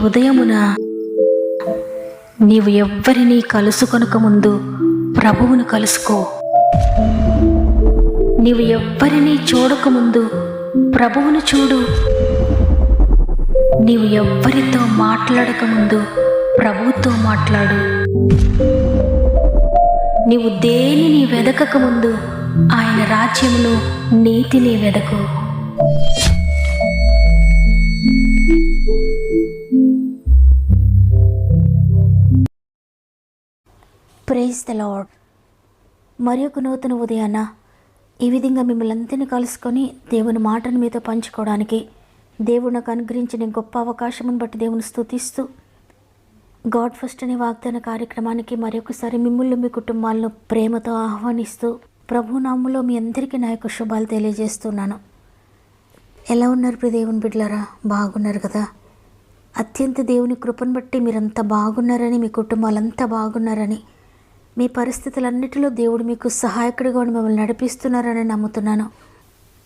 ఉదయమున నీవు ఎవ్వరినీ కలుసుకొనక ముందు ప్రభువును కలుసుకో. నీవు ఎవ్వరినీ చూడకముందు ప్రభువును చూడు. నీవు ఎవ్వరితో మాట్లాడకముందు ప్రభువుతో మాట్లాడు. నీవు దేనిని వెదకకముందు ఆయన రాజ్యమును నీతిని వెదకు. Praise the lord. మరి ఒక నూతన ఉదయాన ఈ విధంగా మిమ్మల్ని అందరినీ కలుసుకొని దేవుని మాటను మీతో పంచుకోవడానికి దేవుడు నాకు అనుగ్రహించిన గొప్ప అవకాశమును బట్టి దేవుని స్తుతిస్తూ గాడ్ ఫస్ట్ అనే వాగ్దాన కార్యక్రమానికి మరొకసారి మిమ్మల్ని మీ కుటుంబాలను ప్రేమతో ఆహ్వానిస్తూ ప్రభునామములో మీ అందరికీ నా యొక్క శుభాలు తెలియజేస్తున్నాను. ఎలా ఉన్నారు ప్రియ దేవుని బిడ్డలారా? బాగున్నారు కదా? అత్యంత దేవుని కృపను బట్టి మీరంతా బాగున్నారని, మీ కుటుంబాలంతా బాగున్నారని, మీ పరిస్థితులన్నిటిలో దేవుడు మీకు సహాయకుడిగా ఉండి మిమ్మల్ని నడిపిస్తున్నారని నమ్ముతున్నాను.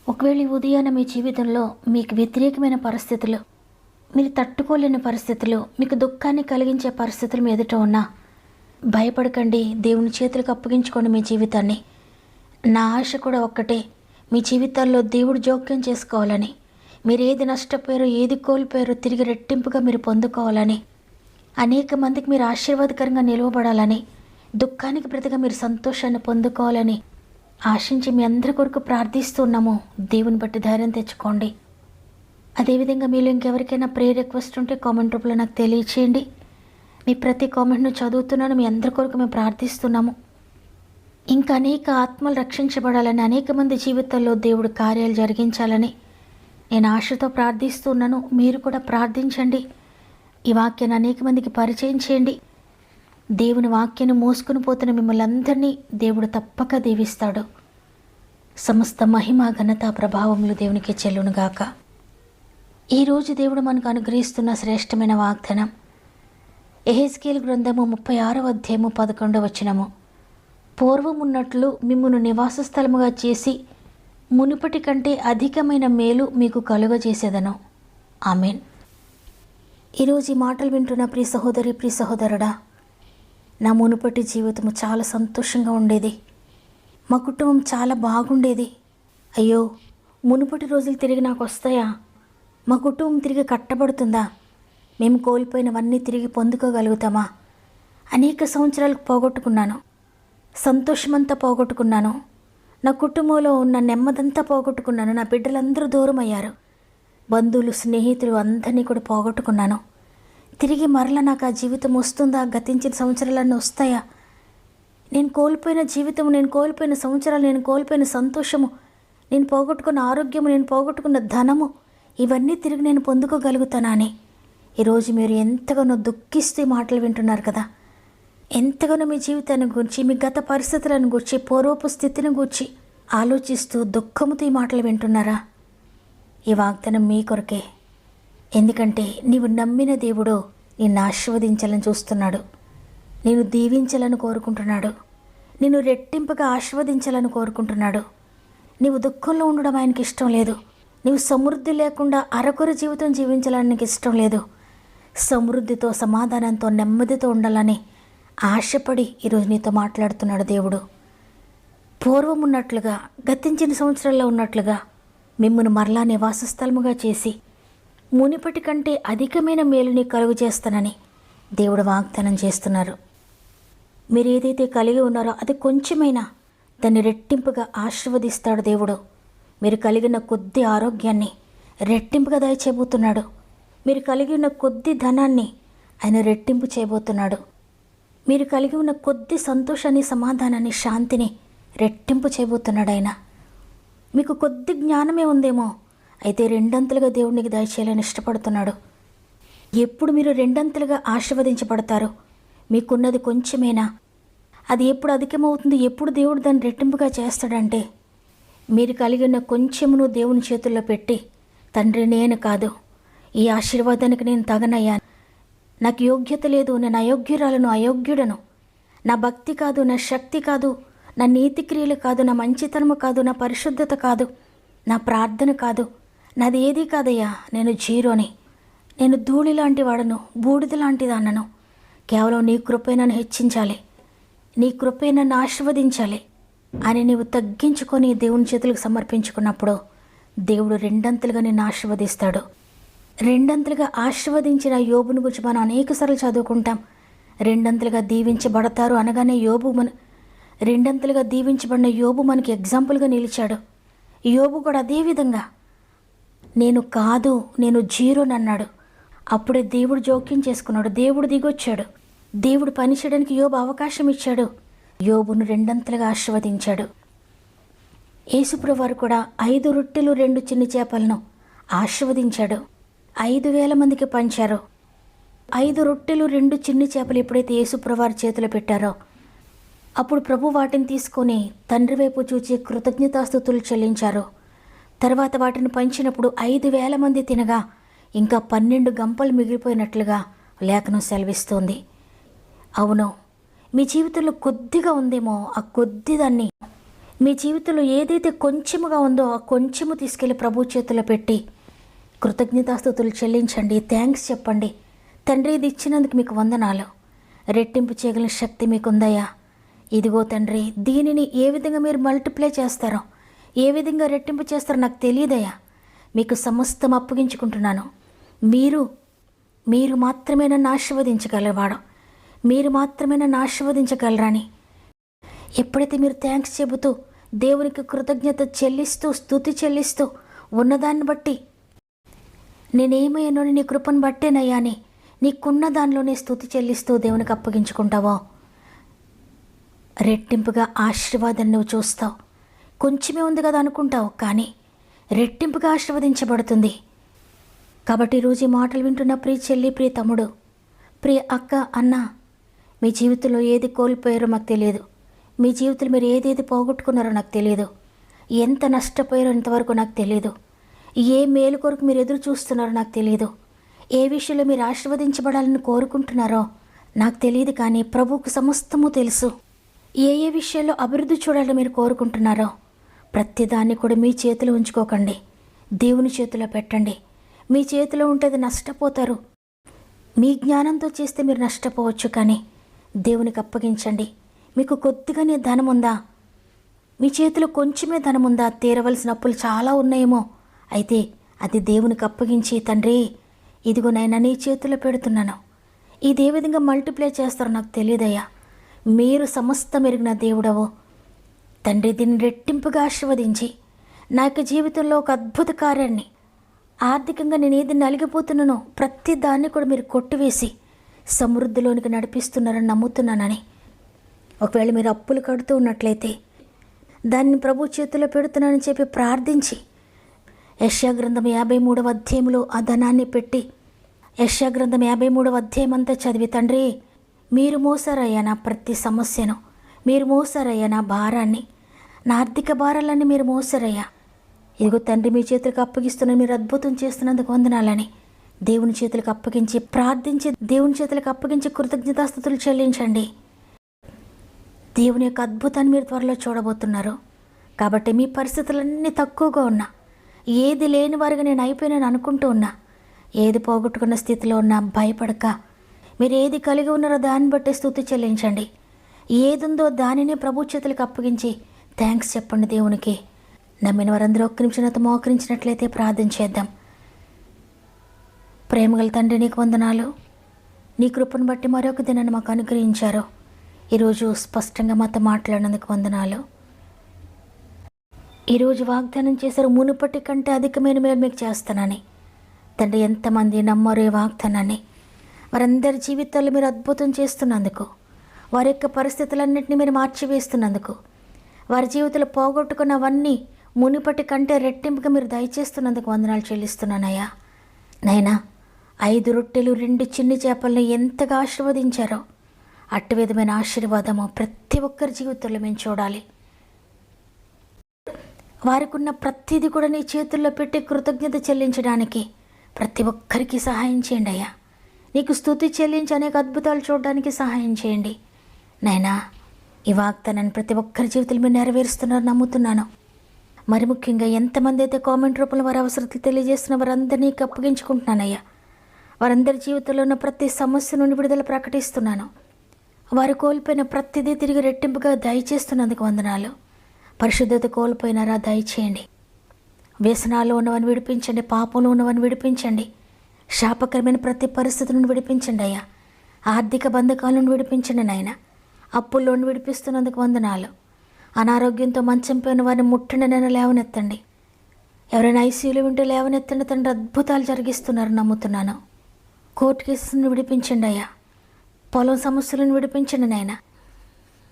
ఒకవేళ ఈ ఉదయాన మీ జీవితంలో మీకు వ్యతిరేకమైన పరిస్థితులు, మీరు తట్టుకోలేని పరిస్థితులు, మీకు దుఃఖాన్ని కలిగించే పరిస్థితులు మీ ఎదుట ఉన్నా భయపడకండి. దేవుని చేతులకు అప్పగించుకోండి మీ జీవితాన్ని. నా ఆశ కూడా ఒక్కటే, మీ జీవితాల్లో దేవుడు జోక్యం చేసుకోవాలని, మీరు ఏది నష్టపోయారో ఏది కోల్పోయారో తిరిగి రెట్టింపుగా మీరు పొందుకోవాలని, అనేక మందికి మీరు ఆశీర్వాదకరంగా నిలవబడాలని, దుఃఖానికి ప్రతిగా మీరు సంతోషాన్ని పొందుకోవాలని ఆశించి మీ అందరి కొరకు ప్రార్థిస్తున్నాము. దేవుని బట్టి ధైర్యం తెచ్చుకోండి. అదేవిధంగా మీలో ఇంకెవరికైనా ప్రేయర్ రిక్వెస్ట్ ఉంటే కామెంట్ రూపంలో నాకు తెలియచేయండి. మీ ప్రతి కామెంట్ను చదువుతున్నాను. మీ అందరి కొరకు మేము ప్రార్థిస్తున్నాము. ఇంకా అనేక ఆత్మలు రక్షించబడాలని, అనేక మంది జీవితాల్లో దేవుడు కార్యాలు జరిగించాలని నేను ఆశతో ప్రార్థిస్తున్నాను. మీరు కూడా ప్రార్థించండి. ఈ వాక్యాన్ని అనేక మందికి పరిచయం చేయండి. దేవుని వాక్యాన్ని మోసుకుని పోతున్న మిమ్మల్ని అందరినీ దేవుడు తప్పక దీవిస్తాడు. సమస్త మహిమ ఘనత ప్రభావములు దేవునికి చెల్లునుగాక. ఈరోజు దేవుడు మనకు అనుగ్రహిస్తున్న శ్రేష్టమైన వాగ్దానం యెహెజ్కేలు గ్రంథము 36వ అధ్యాయము 11వ వచనము. పూర్వమున్నట్లు మిమ్మును నివాస స్థలముగా చేసి మునుపటి కంటే అధికమైన మేలు మీకు కలుగజేసేదను. ఆమెన్. ఈరోజు ఈ మాటలు వింటున్న ప్రియ సహోదరి, ప్రియ సహోదరుడా, నా మునుపటి జీవితము చాలా సంతోషంగా ఉండేది. మా కుటుంబం చాలా బాగుండేది. అయ్యో, మునుపటి రోజులు తిరిగి నాకు వస్తాయా? మా కుటుంబం తిరిగి కట్టబడుతుందా? మేము కోల్పోయినవన్నీ తిరిగి పొందుకోగలుగుతామా? అనేక సంవత్సరాలకు పోగొట్టుకున్నాను. సంతోషమంతా పోగొట్టుకున్నాను. నా కుటుంబంలో ఉన్న నెమ్మదంతా పోగొట్టుకున్నాను. నా బిడ్డలందరూ దూరం అయ్యారు. బంధువులు, స్నేహితులు అందరినీ కూడా పోగొట్టుకున్నాను. తిరిగి మరలా నాకు ఆ జీవితం వస్తుందా? గతించిన సంవత్సరాలన్నీ వస్తాయా? నేను కోల్పోయిన జీవితము, నేను కోల్పోయిన సంవత్సరాలు, నేను కోల్పోయిన సంతోషము, నేను పోగొట్టుకున్న ఆరోగ్యము, నేను పోగొట్టుకున్న ధనము, ఇవన్నీ తిరిగి నేను పొందుకోగలుగుతానా అని ఈరోజు మీరు ఎంతగానో దుఃఖిస్తూ ఈ మాటలు వింటున్నారు కదా. ఎంతగానో మీ జీవితాన్ని గురించి, మీ గత పరిస్థితులను గురించి, పూర్వపు స్థితిని గురించి ఆలోచిస్తూ దుఃఖముతో ఈ మాటలు వింటున్నారా? ఈ వాగ్దానం మీ కొరకే. ఎందుకంటే నీవు నమ్మిన దేవుడు నిన్ను ఆశీర్వదించాలని చూస్తున్నాడు. నేను దీవించాలని కోరుకుంటున్నాడు. నిన్ను రెట్టింపుగా ఆశీర్వదించాలని కోరుకుంటున్నాడు. నీవు దుఃఖంలో ఉండడం ఆయనకి ఇష్టం లేదు. నీవు సమృద్ధి లేకుండా అరకొర జీవితం జీవించాలని నీకు ఇష్టం లేదు. సమృద్ధితో, సమాధానంతో, నెమ్మదితో ఉండాలని ఆశపడి ఈరోజు నీతో మాట్లాడుతున్నాడు దేవుడు. పూర్వం ఉన్నట్లుగా, గతించిన సంవత్సరాల్లో ఉన్నట్లుగా మిమ్మల్ని మరలా నివాస స్థలముగా చేసి మునిపటి కంటే అధికమైన మేలుని కలుగు చేస్తానని దేవుడు వాగ్దానం చేస్తున్నారు. మీరు ఏదైతే కలిగి ఉన్నారో అది కొంచెమైనా దాన్ని రెట్టింపుగా ఆశీర్వదిస్తాడు దేవుడు. మీరు కలిగిన కొద్ది ఆరోగ్యాన్ని రెట్టింపుగా దయచేయబోతున్నాడు. మీరు కలిగి ఉన్న కొద్ది ధనాన్ని ఆయన రెట్టింపు చేయబోతున్నాడు. మీరు కలిగి ఉన్న కొద్ది సంతోషాన్ని, సమాధానాన్ని, శాంతిని రెట్టింపు చేయబోతున్నాడు ఆయన. మీకు కొద్ది జ్ఞానమే ఉందేమో, అయితే రెండంతలుగా దేవుడికి దయచేయాలని ఇష్టపడుతున్నాడు. ఎప్పుడు మీరు రెండంతలుగా ఆశీర్వదించబడతారో, మీకున్నది కొంచెమేనా, అది ఎప్పుడు అధికమవుతుంది, ఎప్పుడు దేవుడు దాన్ని రెట్టింపుగా చేస్తాడంటే మీరు కలిగి ఉన్న కొంచెమును దేవుని చేతుల్లో పెట్టి, తండ్రి నేను కాదు, ఈ ఆశీర్వాదానికి నేను తగనయ్యా, నాకు యోగ్యత లేదు, నేను అయోగ్యురాలను, అయోగ్యుడను, నా భక్తి కాదు, నా శక్తి కాదు, నా నీతి క్రియలు కాదు, నా మంచితనము కాదు, నా పరిశుద్ధత కాదు, నా ప్రార్థన కాదు, నాది ఏదీ కాదయ్యా, నేను జీరోని, నేను ధూళి లాంటి వాడను, బూడిద లాంటి దాన్నను. కేవలం నీ కృపే నన్ను హెచ్చించాలి, నీ కృపే నన్ను ఆశీర్వదించాలి అని నీవు తగ్గించుకొని దేవుని చేతులకు సమర్పించుకున్నప్పుడు దేవుడు రెండంతలుగా నిన్ను ఆశీర్వదిస్తాడు. రెండంతలుగా ఆశీర్వదించిన యోబుని గురించి మనం అనేకసార్లు చదువుకుంటాం. రెండంతలుగా దీవించబడతారు అనగానే రెండంతలుగా దీవించబడిన యోబు మనకి ఎగ్జాంపుల్గా నిలిచాడు. యోబు కూడా అదే విధంగా నేను కాదు, నేను జీరోనన్నాడు. అప్పుడే దేవుడు జోక్యం చేసుకున్నాడు, దేవుడు దిగొచ్చాడు, దేవుడు పని చేయడానికి యోబు అవకాశం ఇచ్చాడు, యోబును రెండంతలుగా ఆశీర్వదించాడు. యేసుప్రభువు వారు కూడా 5 రొట్టెలు 2 చిన్న చేపలను ఆశీర్వదించాడు. 5,000 మందికి పంచారు. 5 రొట్టెలు 2 చిన్ని చేపలు ఎప్పుడైతే యేసుప్రభువు వారి చేతిలో పెట్టారో అప్పుడు ప్రభు వాటిని తీసుకొని తండ్రి వైపు చూచి కృతజ్ఞతాస్తుతులు చెల్లించారు. తర్వాత వాటిని పంచినప్పుడు 5,000 మంది తినగా ఇంకా 12 గంపలు మిగిలిపోయినట్లుగా లేఖనం సెలవిస్తోంది. అవును, మీ జీవితంలో కొద్దిగా ఉందేమో, ఆ కొద్దిదాన్ని మీ జీవితంలో ఏదైతే కొంచెముగా ఉందో ఆ కొంచెము తీసుకెళ్లి ప్రభు చేతిలో పెట్టి కృతజ్ఞతాస్తుతులు చెల్లించండి, థ్యాంక్స్ చెప్పండి. తండ్రి, ఇది ఇచ్చినందుకు మీకు వందనాలు, రెట్టింపు చేయగలిగిన శక్తి మీకుందయ్యా. ఇదిగో తండ్రి, దీనిని ఏ విధంగా మీరు మల్టిప్లై చేస్తారో, ఏ విధంగా రెట్టింపు చేస్తారో నాకు తెలియదయ్యా. మీకు సమస్తం అప్పగించుకుంటున్నాను. మీరు మాత్రమే నన్ను ఆశీర్వదించగలవాడు, మీరు మాత్రమే నన్ను ఆశీర్వదించగలరని ఎప్పుడైతే మీరు థ్యాంక్స్ చెబుతూ దేవునికి కృతజ్ఞత చెల్లిస్తూ స్తుతి చెల్లిస్తూ ఉన్నదాన్ని బట్టి నేనేమయ్యానో నీ కృపను బట్టేనయ్యా అని నీకున్న దానిలోనే స్తుతి చెల్లిస్తూ దేవునికి అప్పగించుకుంటావో రెట్టింపుగా ఆశీర్వాదాన్ని నువ్వు చూస్తావు. కొంచెమే ఉంది కదా అనుకుంటావు, కానీ రెట్టింపుగా ఆశీర్వదించబడుతుంది. కాబట్టి ఈరోజు ఈ మాటలు వింటున్న ప్రియ చెల్లి, ప్రియ తమ్ముడు, ప్రియ అక్క, అన్న, మీ జీవితంలో ఏది కోల్పోయారో మాకు తెలియదు. మీ జీవితంలో మీరు ఏదేది పోగొట్టుకున్నారో నాకు తెలియదు. ఎంత నష్టపోయారో ఇంతవరకు నాకు తెలియదు. ఏ మేలు కొరకు మీరు ఎదురు చూస్తున్నారో నాకు తెలియదు. ఏ విషయంలో మీరు ఆశీర్వదించబడాలని కోరుకుంటున్నారో నాకు తెలియదు. కానీ ప్రభువుకు సమస్తము తెలుసు. ఏ విషయాల్లో అభివృద్ధి చూడాలని మీరు కోరుకుంటున్నారో ప్రతిదాన్ని కూడా మీ చేతిలో ఉంచుకోకండి, దేవుని చేతిలో పెట్టండి. మీ చేతిలో ఉంటే అది నష్టపోతారు. మీ జ్ఞానంతో చేస్తే మీరు నష్టపోవచ్చు, కానీ దేవునికి అప్పగించండి. మీకు కొద్దిగానే ధనం ఉందా, మీ చేతిలో కొంచెమే ధనం ఉందా, తీరవలసిన అప్పులు చాలా ఉన్నాయేమో, అయితే అది దేవునికి అప్పగించి, తండ్రి ఇదిగో నాయనా నీ చేతిలో పెడుతున్నాను, ఇది ఏ విధంగా మల్టిప్లై చేస్తారో నాకు తెలియదయ్యా, మీరు సమస్తం ఎరిగిన దేవుడవో తండ్రి, దీన్ని రెట్టింపుగా ఆశీర్వదించి నా యొక్క జీవితంలో ఒక అద్భుత కార్యాన్ని, ఆర్థికంగా నేను ఏది నలిగిపోతున్నానో ప్రతి దాన్ని కూడా మీరు కొట్టివేసి సమృద్ధిలోనికి నడిపిస్తున్నారని నమ్ముతున్నానని. ఒకవేళ మీరు అప్పులు కడుతూ ఉన్నట్లయితే దాన్ని ప్రభు చేతిలో పెడుతున్నానని చెప్పి ప్రార్థించి యెషయా గ్రంథం 53వ అధ్యాయంలో ఆ ధనాన్ని పెట్టి యెషయా గ్రంథం 53వ అధ్యాయం అంతా చదివి, తండ్రి మీరు మోసారయ్యా నా ప్రతి సమస్యను, మీరు మోసారయ్యా నా భారాన్ని, నా ఆర్థిక భారాలన్నీ మీరు మోసారయ్యా, ఇదిగో తండ్రి మీ చేతులకు అప్పగిస్తున్న, మీరు అద్భుతం చేస్తున్నందుకు వందనాలని దేవుని చేతులకు అప్పగించి ప్రార్థించి దేవుని చేతులకు అప్పగించి కృతజ్ఞతాస్తుతులు చెల్లించండి. దేవుని యొక్క అద్భుతాన్ని మీరు త్వరలో చూడబోతున్నారు. కాబట్టి మీ పరిస్థితులన్నీ తక్కువగా ఉన్నా, ఏది లేని వారిగా నేను అయిపోయినాను అనుకుంటూ ఉన్నా, ఏది పోగొట్టుకున్న స్థితిలో ఉన్నా భయపడక మీరు ఏది కలిగి ఉన్నారో దాన్ని బట్టి స్తుతి చెల్లించండి. ఏదుందో దానినే ప్రభు చేతులకు అప్పగించి థ్యాంక్స్ చెప్పండి దేవునికి. నమ్మిన వారందరూ ఒక్క నిమిషం నాతో మోకరించినట్లయితే ప్రార్థన చేద్దాం. ప్రేమగల తండ్రి, నీకు వందనాలు. నీ కృపను బట్టి మరొక దినాన్ని మాకు అనుగ్రహించారు. ఈరోజు స్పష్టంగా మాతో మాట్లాడినందుకు వందనాలు. ఈరోజు వాగ్దానం చేశారు, మునుపటి కంటే అధికమైన మేలు మీకు చేస్తానని. తండ్రి, ఎంతమంది నమ్మరు ఈ వాగ్దానాన్ని, వారందరి జీవితాల్లో మీరు అద్భుతం చేస్తున్నందుకు, వారి యొక్క పరిస్థితులన్నింటినీ మీరు మార్చివేస్తున్నందుకు, వారి జీవితంలో పోగొట్టుకున్నవన్నీ మునుపటి కంటే రెట్టింపుగా మీరు దయచేస్తున్నందుకు వందనాలు చెల్లిస్తున్నానయ్యా. నైనా 5 రొట్టెలు 2 చిన్ని చేపలను ఎంతగా ఆశీర్వదించారో అట్టి విధమైన ఆశీర్వాదము ప్రతి ఒక్కరి జీవితంలో మేము చూడాలి. వారికి ఉన్న ప్రతిదీ కూడా నీ చేతుల్లో పెట్టి కృతజ్ఞత చెల్లించడానికి ప్రతి ఒక్కరికి సహాయం చేయండి అయ్యా. నీకు స్తుతి చెల్లించి అనేక అద్భుతాలు చూడడానికి సహాయం చేయండి నైనా. ఈ వాగ్దానాన్ని ప్రతి ఒక్కరి జీవితంలో మీరు నెరవేరుస్తున్నారు నమ్ముతున్నాను. మరి ముఖ్యంగా ఎంతమంది అయితే కామెంట్ రూపంలో వారి అవసరాలు తెలియజేస్తున్న వారందరినీ అప్పగించుకుంటున్నానయ్యా. వారందరి జీవితంలో ఉన్న ప్రతి సమస్య నుండి విడుదల ప్రకటిస్తున్నాను. వారు కోల్పోయిన ప్రతిదీ తిరిగి రెట్టింపుగా దయచేస్తున్నందుకు వందనాలు. పరిశుద్ధత కోల్పోయినారా దయచేయండి. వ్యసనాల్లో ఉన్నవని విడిపించండి, పాపంలో ఉన్నవని విడిపించండి, శాపకరమైన ప్రతి పరిస్థితి నుండి విడిపించండి అయ్యా. ఆర్థిక బంధకాల నుండి విడిపించండి నాయన. అప్పుల్లో నుండి విడిపిస్తున్నందుకు వందనాలు. అనారోగ్యంతో మంచం పోయిన వారిని ముట్టండి నేను లేవనెత్తండి. ఎవరైనా ఐసీయూలో ఉంటే లేవనెత్తండి తండ్రి. అద్భుతాలు జరిగిస్తున్నారు నమ్ముతున్నాను. కోర్టు కేసులను విడిపించండి అయ్యా. పొలం సమస్యలను విడిపించండి నాయన.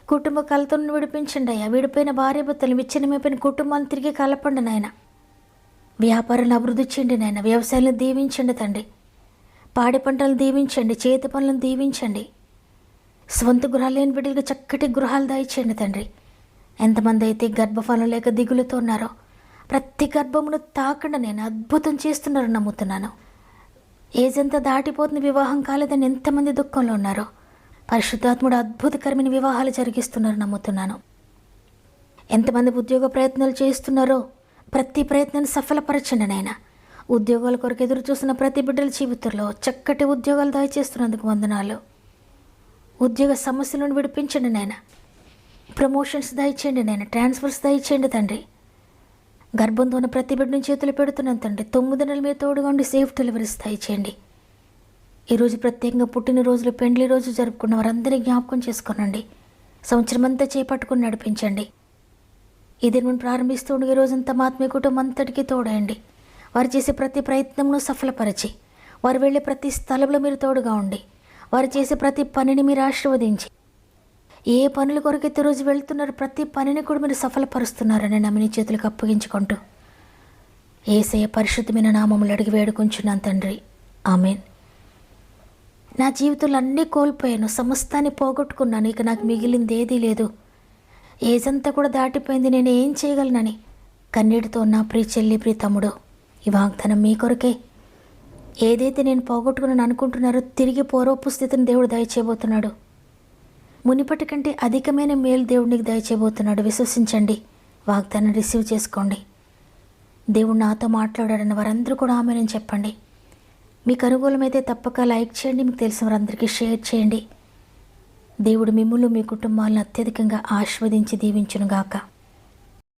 కుటుంబ కలతలను విడిపించండి అయ్యా. విడిపోయిన భార్య భర్తలు విచ్ఛిన్నమైపోయిన కుటుంబాన్ని తిరిగి కలపండి నాయన. వ్యాపారాలను అభివృద్ధి చేయండి నాయన. వ్యవసాయాలను దీవించండి తండ్రి. పాడి పంటలను దీవించండి, చేతి పనులను దీవించండి. స్వంత గృహాలు లేని బిడ్డలకు చక్కటి గృహాలు దయచేయండి తండ్రి. ఎంతమంది అయితే గర్భఫలం లేక దిగులుతో ఉన్నారో ప్రతి గర్భమును తాకండి నేను. అద్భుతం చేస్తున్నారు నమ్ముతున్నాను. ఏజ్ అంతా దాటిపోతుంది, వివాహం కాలేదని ఎంతమంది దుఃఖంలో ఉన్నారో పరిశుద్ధాత్ముడు అద్భుతకరమైన వివాహాలు జరిగిస్తున్నారు నమ్ముతున్నాను. ఎంతమంది ఉద్యోగ ప్రయత్నాలు చేస్తున్నారో ప్రతి ప్రయత్నాన్ని సఫలపరచండి నాయన. ఉద్యోగాల కొరకు ఎదురు చూస్తున్న ప్రతి బిడ్డల జీవితంలో చక్కటి ఉద్యోగాలు దయచేస్తున్నందుకు వందనాలు. ఉద్యోగ సమస్యల నుండి విడిపించండి నాయన. ప్రమోషన్స్ దయచేయండి నాయన. ట్రాన్స్ఫర్స్ దయచేయండి తండ్రి. గర్భంతో ఉన్న ప్రతి బిడ్డను చేతులు పెడుతున్నాను తండ్రి. 9 నెలల మీద తోడుగా ఉండి సేఫ్ డెలివరీస్ దయచేయండి. ఈరోజు ప్రత్యేకంగా పుట్టినరోజులు, పెండ్లి రోజు జరుపుకున్న వారందరినీ జ్ఞాపకం చేసుకోనండి. సంవత్సరం అంతా చేపట్టుకుని నడిపించండి. ఇది నేను ప్రారంభిస్తూ ఉండే రోజంతా మా ఆత్మీయ కుటుంబం అంతటికీ తోడండి. వారు చేసే ప్రతి ప్రయత్నంను సఫలపరిచి, వారు వెళ్ళే ప్రతి స్థలంలో మీరు తోడుగా ఉండి, వారు చేసే ప్రతి పనిని మీరు ఆశీర్వదించి, ఏ పనుల కొరకైతే రోజు వెళ్తున్నారు ప్రతి పనిని కూడా మీరు సఫలపరుస్తున్నారని నమ్మిని చేతులకు అప్పగించుకుంటూ యేసయ్య పరిశుద్ధమైన నామములు అడిగి వేడుకుంటున్నాను తండ్రి. ఆమేన్. నా జీవితంలో అన్నీ కోల్పోయాను, సమస్తాన్ని పోగొట్టుకున్నాను, ఇక నాకు మిగిలింది ఏదీ లేదు, ఏజంతా కూడా దాటిపోయింది, నేను ఏం చేయగలనని కన్నీటితో నా ప్రియ చెల్లి, ప్రియ తమ్ముడు, ఈ వాగ్దానం మీ కొరకే. ఏదైతే నేను పోగొట్టుకున్నాను అనుకుంటున్నారో తిరిగి పూర్వపు స్థితిని దేవుడు దయచేయబోతున్నాడు. మునిపటి కంటే అధికమైన మేలు దేవుడికి దయచేయబోతున్నాడు. విశ్వసించండి, వాగ్దానం రిసీవ్ చేసుకోండి. దేవుడు నాతో మాట్లాడాడని వారందరూ కూడా ఆమేనని చెప్పండి. మీకు అనుకూలమైతే తప్పక లైక్ చేయండి, మీకు తెలిసిన వారందరికీ షేర్ చేయండి. దేవుడు మిమ్ములు మీ కుటుంబాలను అత్యధికంగా ఆశీర్వదించి దీవించునుగాక.